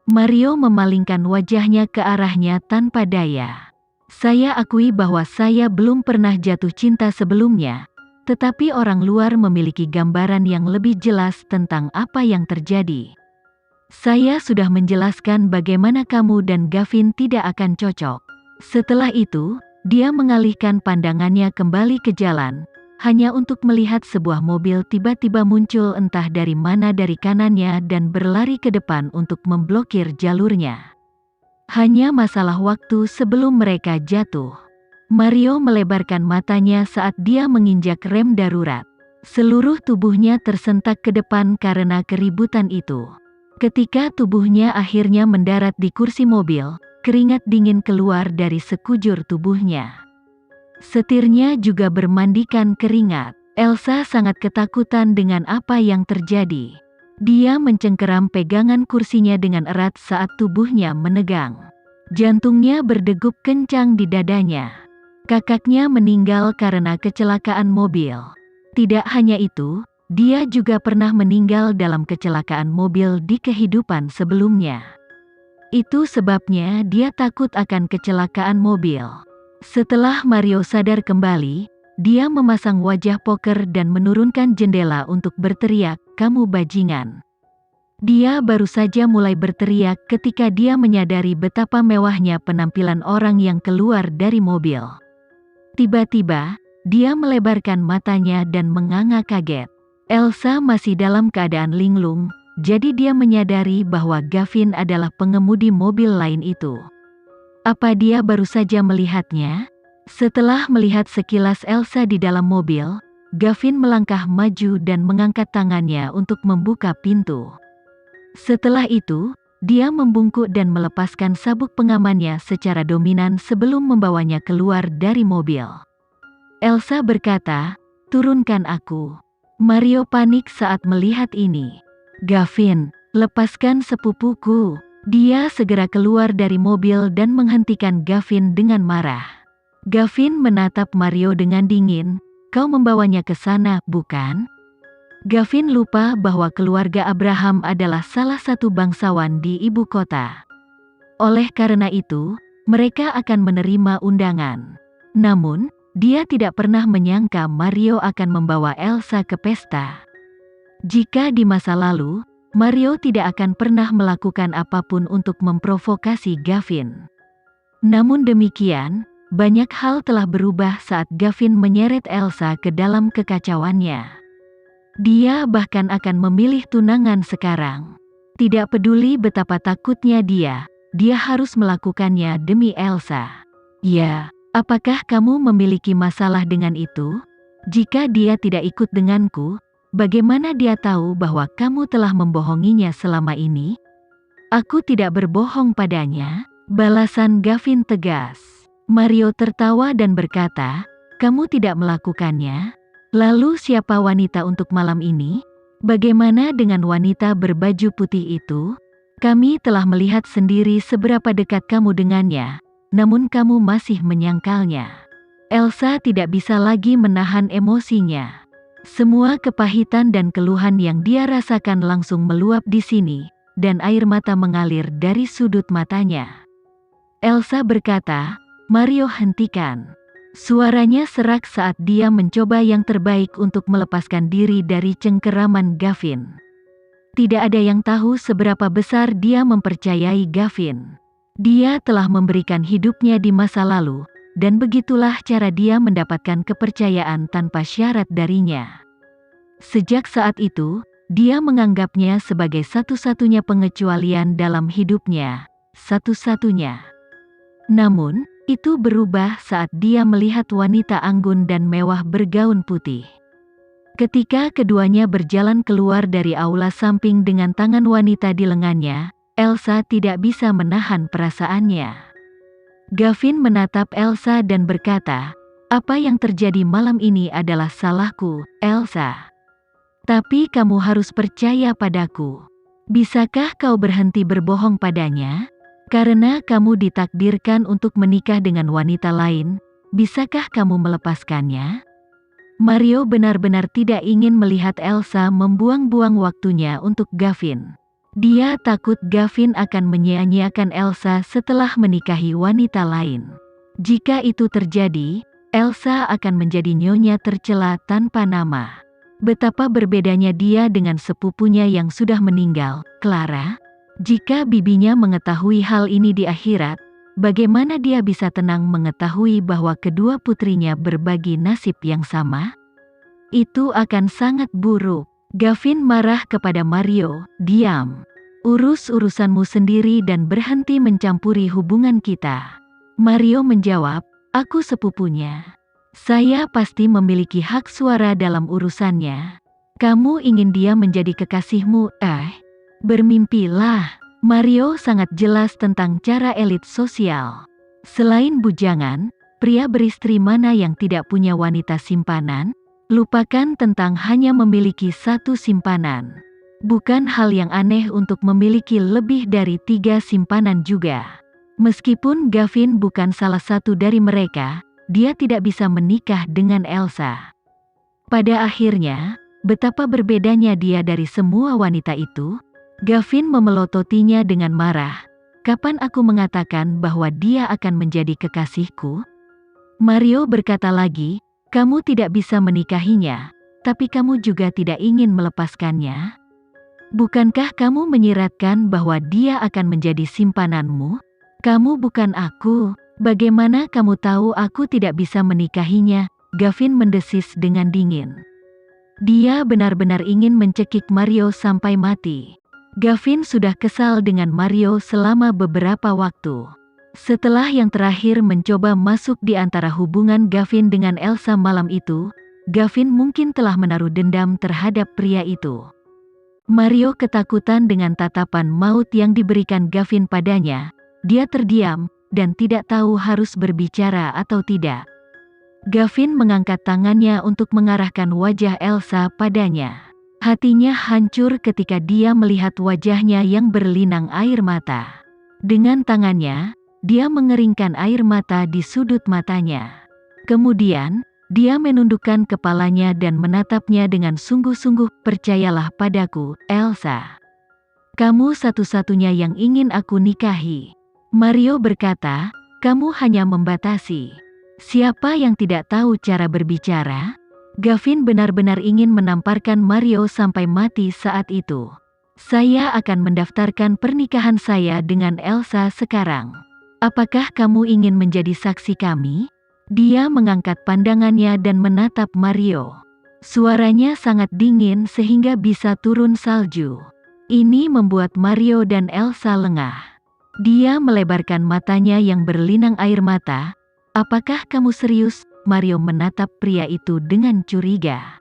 Mario memalingkan wajahnya ke arahnya tanpa daya. Saya akui bahwa saya belum pernah jatuh cinta sebelumnya, tetapi orang luar memiliki gambaran yang lebih jelas tentang apa yang terjadi. Saya sudah menjelaskan bagaimana kamu dan Gavin tidak akan cocok. Setelah itu, dia mengalihkan pandangannya kembali ke jalan, hanya untuk melihat sebuah mobil tiba-tiba muncul entah dari mana dari kanannya dan berlari ke depan untuk memblokir jalurnya. Hanya masalah waktu sebelum mereka jatuh. Mario melebarkan matanya saat dia menginjak rem darurat. Seluruh tubuhnya tersentak ke depan karena keributan itu. Ketika tubuhnya akhirnya mendarat di kursi mobil, keringat dingin keluar dari sekujur tubuhnya. Setirnya juga bermandikan keringat. Elsa sangat ketakutan dengan apa yang terjadi. Dia mencengkeram pegangan kursinya dengan erat saat tubuhnya menegang. Jantungnya berdegup kencang di dadanya. Kakaknya meninggal karena kecelakaan mobil. Tidak hanya itu, dia juga pernah meninggal dalam kecelakaan mobil di kehidupan sebelumnya. Itu sebabnya dia takut akan kecelakaan mobil. Setelah Mario sadar kembali, dia memasang wajah poker dan menurunkan jendela untuk berteriak, "Kamu bajingan." Dia baru saja mulai berteriak ketika dia menyadari betapa mewahnya penampilan orang yang keluar dari mobil. Tiba-tiba, dia melebarkan matanya dan menganga kaget. Elsa masih dalam keadaan linglung, jadi dia menyadari bahwa Gavin adalah pengemudi mobil lain itu. Apa dia baru saja melihatnya? Setelah melihat sekilas Elsa di dalam mobil, Gavin melangkah maju dan mengangkat tangannya untuk membuka pintu. Setelah itu, dia membungkuk dan melepaskan sabuk pengamannya secara dominan sebelum membawanya keluar dari mobil. Elsa berkata, "Turunkan aku." Mario panik saat melihat ini. "Gavin, lepaskan sepupuku." Dia segera keluar dari mobil dan menghentikan Gavin dengan marah. Gavin menatap Mario dengan dingin, "Kau membawanya ke sana, bukan?" Gavin lupa bahwa keluarga Abraham adalah salah satu bangsawan di ibu kota. Oleh karena itu, mereka akan menerima undangan. Namun, dia tidak pernah menyangka Mario akan membawa Elsa ke pesta. Jika di masa lalu, Mario tidak akan pernah melakukan apapun untuk memprovokasi Gavin. Namun demikian, banyak hal telah berubah saat Gavin menyeret Elsa ke dalam kekacauannya. Dia bahkan akan memilih tunangan sekarang. Tidak peduli betapa takutnya dia harus melakukannya demi Elsa. "Ya, apakah kamu memiliki masalah dengan itu? Jika dia tidak ikut denganku, bagaimana dia tahu bahwa kamu telah membohonginya selama ini?" "Aku tidak berbohong padanya," balasan Gavin tegas. Mario tertawa dan berkata, "Kamu tidak melakukannya? Lalu siapa wanita untuk malam ini? Bagaimana dengan wanita berbaju putih itu? Kami telah melihat sendiri seberapa dekat kamu dengannya, namun kamu masih menyangkalnya." Elsa tidak bisa lagi menahan emosinya. Semua kepahitan dan keluhan yang dia rasakan langsung meluap di sini, dan air mata mengalir dari sudut matanya. Elsa berkata, "Mario, hentikan." Suaranya serak saat dia mencoba yang terbaik untuk melepaskan diri dari cengkeraman Gavin. Tidak ada yang tahu seberapa besar dia mempercayai Gavin. Dia telah memberikan hidupnya di masa lalu, dan begitulah cara dia mendapatkan kepercayaan tanpa syarat darinya. Sejak saat itu, dia menganggapnya sebagai satu-satunya pengecualian dalam hidupnya, satu-satunya. Namun, itu berubah saat dia melihat wanita anggun dan mewah bergaun putih. Ketika keduanya berjalan keluar dari aula samping dengan tangan wanita di lengannya, Elsa tidak bisa menahan perasaannya. Gavin menatap Elsa dan berkata, "Apa yang terjadi malam ini adalah salahku, Elsa. Tapi kamu harus percaya padaku. Bisakah kau berhenti berbohong padanya? Karena kamu ditakdirkan untuk menikah dengan wanita lain, bisakah kamu melepaskannya?" Mario benar-benar tidak ingin melihat Elsa membuang-buang waktunya untuk Gavin. Dia takut Gavin akan menyia-nyiakan Elsa setelah menikahi wanita lain. Jika itu terjadi, Elsa akan menjadi nyonya tercela tanpa nama. Betapa berbedanya dia dengan sepupunya yang sudah meninggal, Clara. Jika bibinya mengetahui hal ini di akhirat, bagaimana dia bisa tenang mengetahui bahwa kedua putrinya berbagi nasib yang sama? Itu akan sangat buruk. Gavin marah kepada Mario, "Diam. Urus urusanmu sendiri dan berhenti mencampuri hubungan kita." Mario menjawab, "Aku sepupunya. Saya pasti memiliki hak suara dalam urusannya. Kamu ingin dia menjadi kekasihmu? Bermimpilah." Mario sangat jelas tentang cara elit sosial. Selain bujangan, pria beristri mana yang tidak punya wanita simpanan? Lupakan tentang hanya memiliki satu simpanan. Bukan hal yang aneh untuk memiliki lebih dari 3 simpanan juga. Meskipun Gavin bukan salah satu dari mereka, dia tidak bisa menikah dengan Elsa. Pada akhirnya, betapa berbedanya dia dari semua wanita itu. Gavin memelototinya dengan marah. "Kapan aku mengatakan bahwa dia akan menjadi kekasihku?" Mario berkata lagi, "Kamu tidak bisa menikahinya, tapi kamu juga tidak ingin melepaskannya. Bukankah kamu menyiratkan bahwa dia akan menjadi simpananmu? Kamu bukan aku. Bagaimana kamu tahu aku tidak bisa menikahinya?" Gavin mendesis dengan dingin. Dia benar-benar ingin mencekik Mario sampai mati. Gavin sudah kesal dengan Mario selama beberapa waktu. Setelah yang terakhir mencoba masuk di antara hubungan Gavin dengan Elsa malam itu, Gavin mungkin telah menaruh dendam terhadap pria itu. Mario ketakutan dengan tatapan maut yang diberikan Gavin padanya. Dia terdiam, dan tidak tahu harus berbicara atau tidak. Gavin mengangkat tangannya untuk mengarahkan wajah Elsa padanya. Hatinya hancur ketika dia melihat wajahnya yang berlinang air mata. Dengan tangannya, dia mengeringkan air mata di sudut matanya. Kemudian, dia menundukkan kepalanya dan menatapnya dengan sungguh-sungguh. "Percayalah padaku, Elsa. Kamu satu-satunya yang ingin aku nikahi." Mario berkata, "Kamu hanya membatasi. Siapa yang tidak tahu cara berbicara?" Gavin benar-benar ingin menamparkan Mario sampai mati saat itu. "Saya akan mendaftarkan pernikahan saya dengan Elsa sekarang. Apakah kamu ingin menjadi saksi kami?" Dia mengangkat pandangannya dan menatap Mario. Suaranya sangat dingin sehingga bisa turun salju. Ini membuat Mario dan Elsa lengah. Dia melebarkan matanya yang berlinang air mata. "Apakah kamu serius?" Mario menatap pria itu dengan curiga.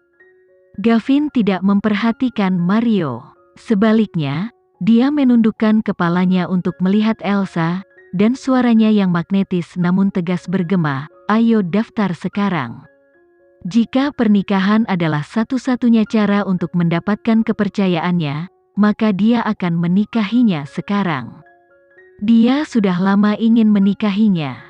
Gavin tidak memperhatikan Mario. Sebaliknya, dia menundukkan kepalanya untuk melihat Elsa, dan suaranya yang magnetis namun tegas bergema, "Ayo daftar sekarang. Jika pernikahan adalah satu-satunya cara untuk mendapatkan kepercayaannya, maka dia akan menikahinya sekarang." Dia sudah lama ingin menikahinya.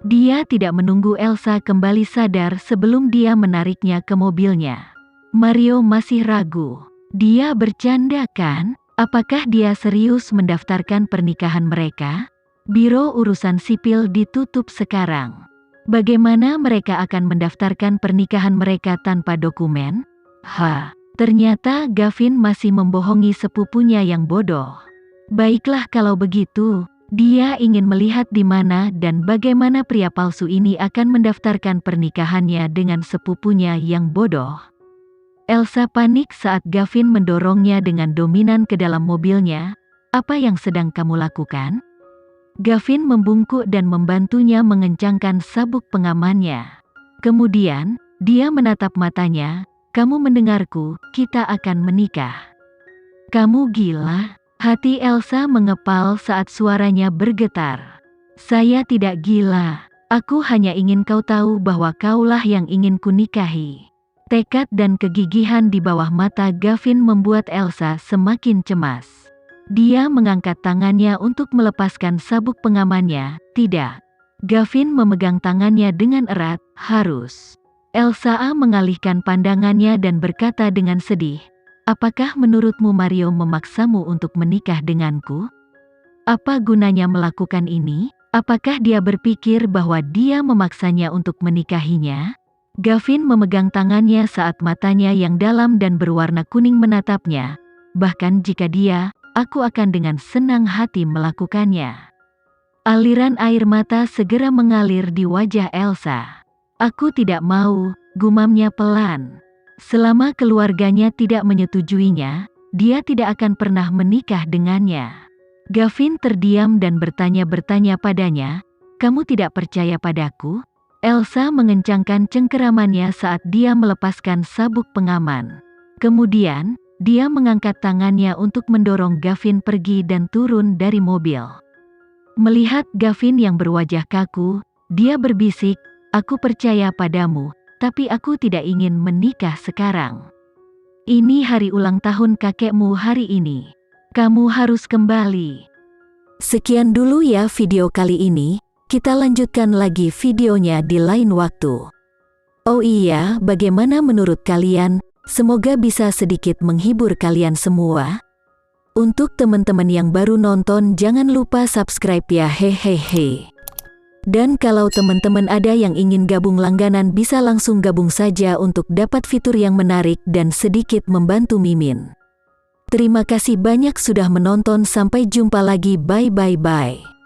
Dia tidak menunggu Elsa kembali sadar sebelum dia menariknya ke mobilnya. Mario masih ragu. Dia bercanda kan? Apakah dia serius mendaftarkan pernikahan mereka? Biro urusan sipil ditutup sekarang. Bagaimana mereka akan mendaftarkan pernikahan mereka tanpa dokumen? Ternyata Gavin masih membohongi sepupunya yang bodoh. Baiklah kalau begitu. Dia ingin melihat di mana dan bagaimana pria palsu ini akan mendaftarkan pernikahannya dengan sepupunya yang bodoh. Elsa panik saat Gavin mendorongnya dengan dominan ke dalam mobilnya. "Apa yang sedang kamu lakukan?" Gavin membungkuk dan membantunya mengencangkan sabuk pengamannya. Kemudian, dia menatap matanya. "Kamu mendengarku, kita akan menikah." "Kamu gila?" Hati Elsa mengepal saat suaranya bergetar. "Saya tidak gila. Aku hanya ingin kau tahu bahwa kaulah yang ingin kunikahi." Tekad dan kegigihan di bawah mata Gavin membuat Elsa semakin cemas. Dia mengangkat tangannya untuk melepaskan sabuk pengamannya. "Tidak." Gavin memegang tangannya dengan erat. "Harus." Elsa mengalihkan pandangannya dan berkata dengan sedih, Apakah menurutmu Mario memaksamu untuk menikah denganku? Apa gunanya melakukan ini? Apakah dia berpikir bahwa dia memaksanya untuk menikahinya? Gavin memegang tangannya saat matanya yang dalam dan berwarna kuning menatapnya. Bahkan jika dia, aku akan dengan senang hati melakukannya. Aliran air mata segera mengalir di wajah Elsa. Aku tidak mau, gumamnya pelan. Selama keluarganya tidak menyetujuinya, dia tidak akan pernah menikah dengannya. Gavin terdiam dan bertanya-bertanya padanya, "Kamu tidak percaya padaku?" Elsa mengencangkan cengkeramannya saat dia melepaskan sabuk pengaman. Kemudian, dia mengangkat tangannya untuk mendorong Gavin pergi dan turun dari mobil. Melihat Gavin yang berwajah kaku, dia berbisik, "Aku percaya padamu, tapi aku tidak ingin menikah sekarang. Ini hari ulang tahun kakekmu hari ini. Kamu harus kembali." Sekian dulu ya video kali ini, kita lanjutkan lagi videonya di lain waktu. Oh iya, bagaimana menurut kalian? Semoga bisa sedikit menghibur kalian semua. Untuk teman-teman yang baru nonton, jangan lupa subscribe ya, hehehe. Dan kalau teman-teman ada yang ingin gabung langganan, bisa langsung gabung saja untuk dapat fitur yang menarik dan sedikit membantu Mimin. Terima kasih banyak sudah menonton, sampai jumpa lagi, bye bye bye.